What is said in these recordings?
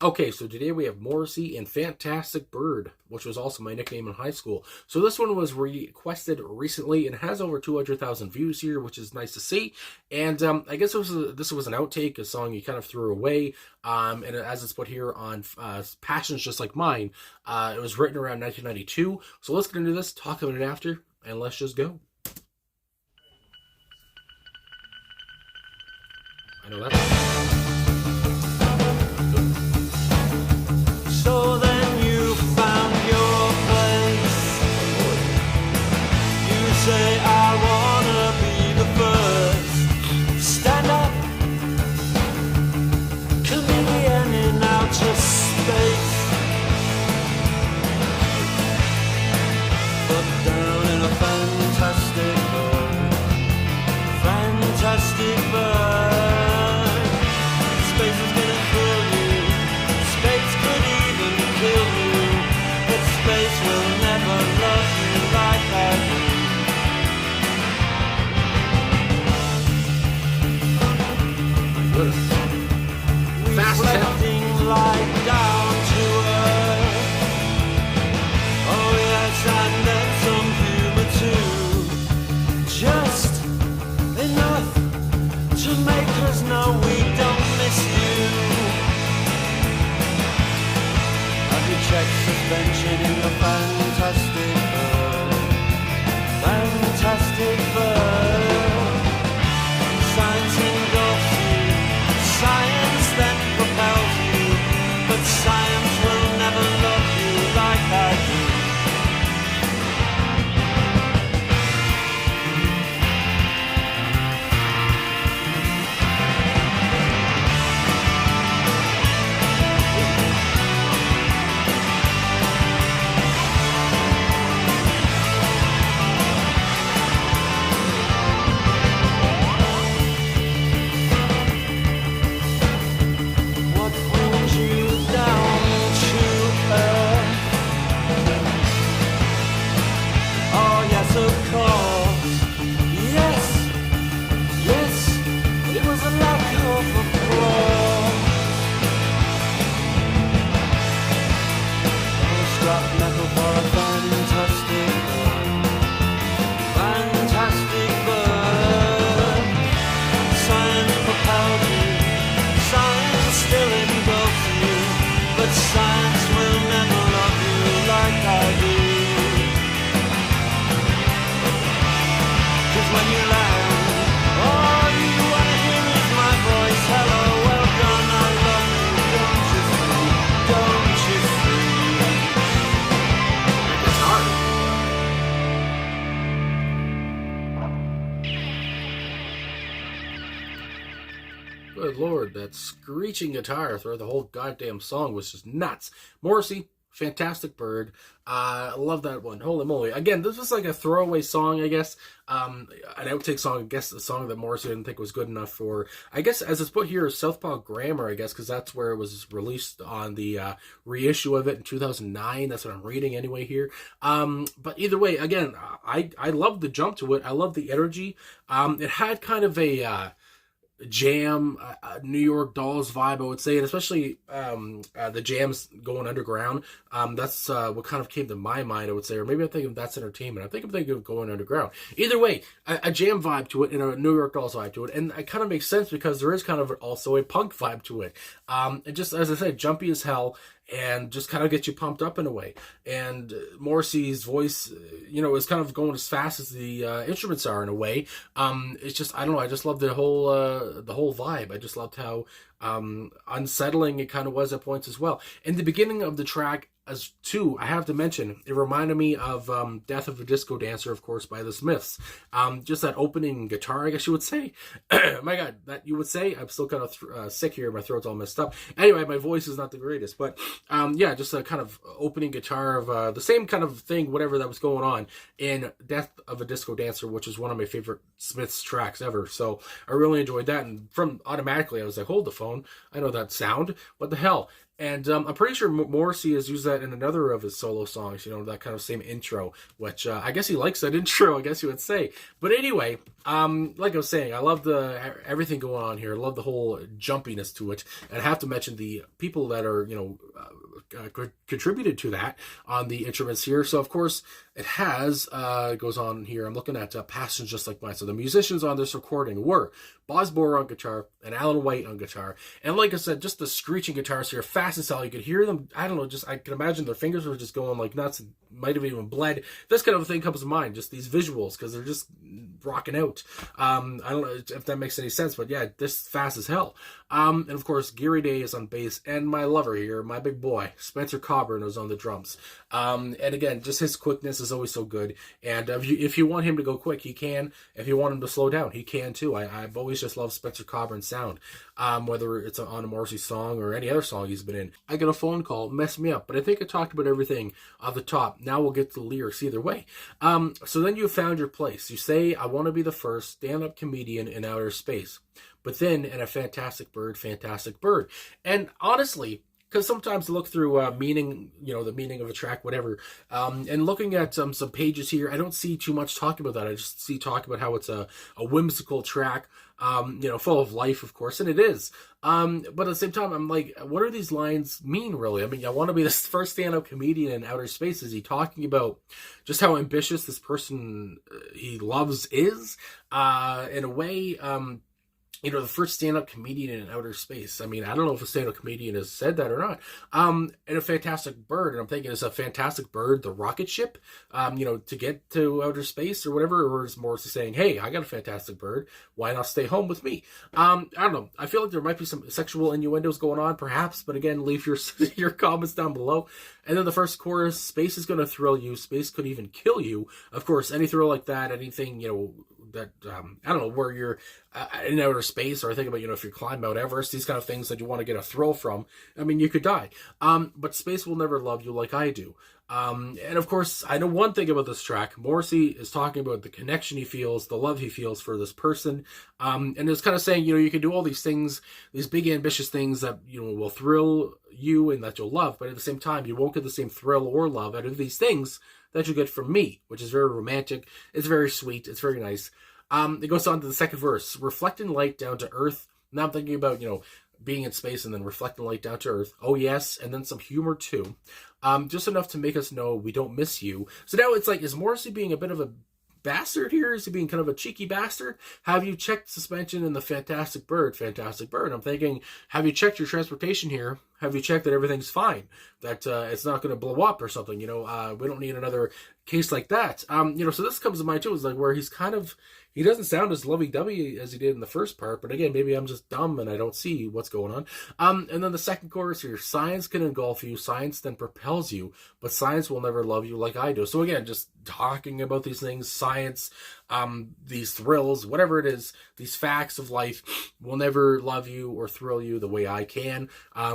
Okay, so today we have Morrissey and Fantastic Bird, which was also my nickname in high school. So this one was requested recently and has over 200,000 views here, which is nice to see. And I guess this was an outtake, a song you kind of threw away. And as it's put here on Passions Just Like Mine, it was written around 1992. So let's get into this, talk about it after, and let's just go. I know that. So then you found your place. You say, I wanna be the first. Stand up, comedian in outer space. But down in a fantastic bird, fantastic bird. Space is gonna kill you. Space could even kill you. But space will never love you like I do. Reflecting light down to earth. Oh yes, and then some humor too. Just enough to make us know we don't miss you. Have you checked suspension in the fantastic bird? Fantastic bird. Science engulfs you. Science then propels you. But science will never love you like I do. What brings you down to earth? Oh yes, of course. Yes, yes, it was a lack of applause. Oh, scrap metal for a fantastic bird. Fantastic bird. Science propelled you. Science still engulfs you. But science will never love you like I do. 'Cause when you land, all you wanna hear is my voice. Hello, welcome, I love you. Don't you see? Don't you see? It's hard. Good lord, that screeching guitar throughout the whole goddamn song was just nuts. Morrissey, Fantastic Bird. I love that one. Holy moly. Again, this was like a throwaway song, I guess. An outtake song, I guess, a song that Morrissey didn't think was good enough for, I guess, as it's put here, Southpaw Grammar, I guess, because that's where it was released on the reissue of it in 2009. That's what I'm reading anyway here. But either way, again, I love the jump to it. I love the energy. It had kind of a jam, New York Dolls vibe, I would say, and especially the jams going underground. That's what kind of came to my mind, I would say, or maybe I'm thinking That's Entertainment. I'm thinking of Going Underground. Either way, a jam vibe to it and a New York Dolls vibe to it, and it kind of makes sense because there is kind of also a punk vibe to it. And just as I said, jumpy as hell. And just kind of get you pumped up in a way. And Morrissey's voice, is kind of going as fast as the instruments are in a way. It's just, I don't know, I just love the whole vibe. I just loved how unsettling it kind of was at points as well. In the beginning of the track, as too, I have to mention, it reminded me of Death of a Disco Dancer, of course, by the Smiths. Just that opening guitar, I guess you would say. My God, that you would say? I'm still kind of sick here. My throat's all messed up. Anyway, my voice is not the greatest. But yeah, just a kind of opening guitar of the same kind of thing, whatever that was going on in Death of a Disco Dancer, which is one of my favorite Smiths tracks ever. So I really enjoyed that. And from automatically, I was like, hold the phone. I know that sound. What the hell? And I'm pretty sure Morrissey has used that in another of his solo songs, that kind of same intro, which I guess he likes that intro, I guess you would say. But anyway, like I was saying, I love everything going on here. I love the whole jumpiness to it. And I have to mention the people that are, contributed to that on the instruments here. So, of course, it goes on here. I'm looking at Passions Just Like Mine. So the musicians on this recording were Boz Borer on guitar and Alan White on guitar. And like I said, just the screeching guitars here, fast as hell. You could hear them, I don't know, I can imagine their fingers were just going like nuts, and might have even bled. This kind of thing comes to mind, just these visuals, because they're just rocking out. I don't know if that makes any sense, but yeah, this fast as hell. And of course, Gary Day is on bass, and my lover here, my big boy, Spencer Coburn, is on the drums. And again, just his quickness is always so good. And if you want him to go quick, he can. If you want him to slow down, he can too. I've always just loved Spencer Coburn's sound, whether it's on a Morrissey song or any other song he's been in. I got a phone call, messed me up, but I think I talked about everything off the top. Now we'll get to the lyrics either way. So then you found your place. You say, I want to be the first stand-up comedian in outer space. But then, in a fantastic bird. And honestly, because sometimes I look through meaning, the meaning of a track, whatever, and looking at some pages here, I don't see too much talk about that. I just see talk about how it's a whimsical track, full of life, of course, and it is. But at the same time, I'm like, what do these lines mean, really? I mean, I want to be this first stand-up comedian in outer space. Is he talking about just how ambitious this person he loves is? In a way, the first stand-up comedian in outer space. I mean, I don't know if a stand-up comedian has said that or not. And a fantastic bird, and I'm thinking, is a fantastic bird the rocket ship, to get to outer space or whatever, or is Morrissey saying, hey, I got a fantastic bird, why not stay home with me? I don't know. I feel like there might be some sexual innuendos going on, perhaps, but again, leave your comments down below. And then the first chorus, space is going to thrill you, space could even kill you. Of course, any thrill like that, anything, that, I don't know, where you're in outer space, or I think about, if you climb Mount Everest, these kind of things that you want to get a thrill from, I mean, you could die. But space will never love you like I do. And of course, I know one thing about this track. Morrissey is talking about the connection he feels, the love he feels for this person. And it's kind of saying, you can do all these things, these big ambitious things that, will thrill you and that you'll love. But at the same time, you won't get the same thrill or love out of these things that you get from me, which is very romantic. It's very sweet. It's very nice. It goes on to the second verse. Reflecting light down to earth. Now I'm thinking about, being in space and then reflecting light down to earth. Oh, yes. And then some humor, too. Just enough to make us know we don't miss you. So now it's like, is Morrissey being a bit of a bastard here? Is he being kind of a cheeky bastard? Have you checked suspension in the fantastic bird? I'm thinking, have you checked your transportation here? Have you checked that everything's fine? That it's not going to blow up or something? We don't need another case like that. So this comes to mind too, is like where he doesn't sound as lovey-dovey as he did in the first part, but again, maybe I'm just dumb and I don't see what's going on. And then the second chorus here, science can engulf you, science then propels you, but science will never love you like I do. So again, just talking about these things, science, these thrills, whatever it is, these facts of life will never love you or thrill you the way I can,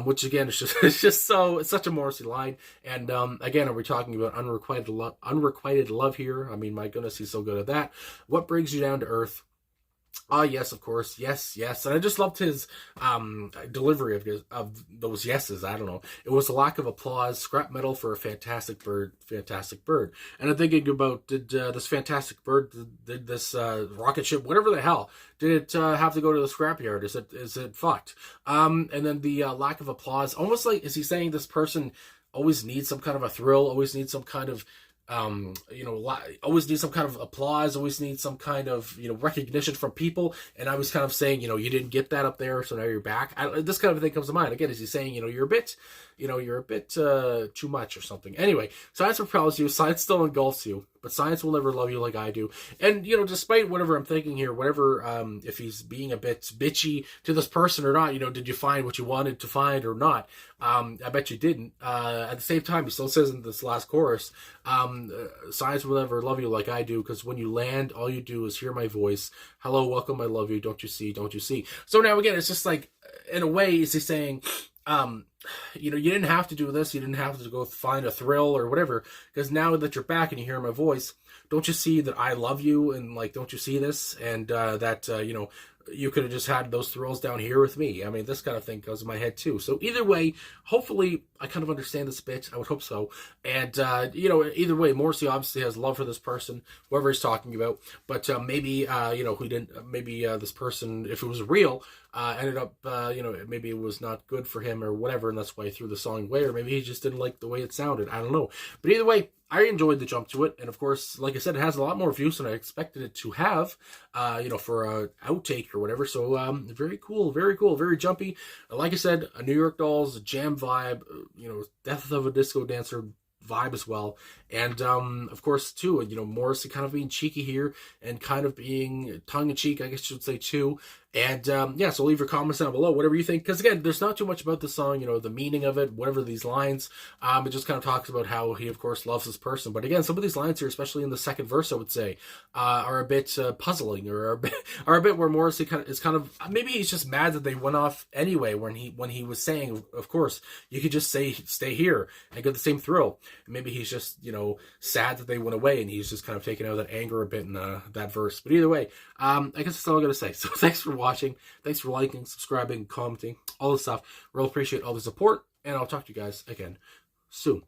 which again, it's such a Morrissey line. And again, are we talking about unrequited love here? I mean, my goodness, he's so good at that. What brings you down to earth? Yes, of course. Yes. And I just loved his delivery of those yeses. I don't know. It was a lack of applause, scrap metal for a fantastic bird. And I'm thinking about, did this fantastic bird, did this rocket ship, whatever the hell, did it have to go to the scrapyard? Is it fucked? And then the lack of applause, almost like, is he saying this person always needs some kind of a thrill, always needs some kind of always need some kind of applause, always need some kind of, recognition from people. And I was kind of saying, you didn't get that up there, so now you're back. This kind of thing comes to mind. Again, is he saying, you're a bit too much or something. Anyway, science propels you, science still engulfs you, but science will never love you like I do. And, despite whatever I'm thinking here, whatever, if he's being a bit bitchy to this person or not, did you find what you wanted to find or not? I bet you didn't. At the same time, he still says in this last chorus, science will never love you like I do, because when you land, all you do is hear my voice. Hello, welcome, I love you. Don't you see? Don't you see? So now again, it's just like, in a way, is he saying, you didn't have to do this. You didn't have to go find a thrill or whatever, because now that you're back and you hear my voice, don't you see that I love you? And like, don't you see this? And that, you could have just had those thrills down here with me. I mean, this kind of thing goes in my head too. So either way, hopefully I kind of understand this bit. I would hope so. And, either way, Morrissey obviously has love for this person, whoever he's talking about. But maybe, who didn't, maybe this person, if it was real, ended up, maybe it was not good for him or whatever, and that's why he threw the song away, or maybe he just didn't like the way it sounded. I don't know. But either way, I enjoyed the jump to it, and of course, like I said, it has a lot more views than I expected it to have, for a outtake or whatever. So, very cool, very jumpy. Like I said, a New York Dolls jam vibe, Death of a Disco Dancer vibe as well. And of course too, Morrissey kind of being cheeky here and kind of being tongue-in-cheek, I guess you should say too. And so leave your comments down below, whatever you think, because again, there's not too much about the song, the meaning of it, whatever these lines. It just kind of talks about how he of course loves this person. But again, some of these lines here, especially in the second verse, I would say are a bit puzzling, or are a bit where Morrissey is kind of, maybe he's just mad that they went off anyway, when he was saying, of course you could just say stay here and get the same thrill. And maybe he's just sad that they went away, and he's just kind of taking out that anger a bit in that verse. But either way, I guess that's all I gotta say. So thanks for watching, thanks for liking, subscribing, commenting, all this stuff. Really appreciate all the support, and I'll talk to you guys again soon.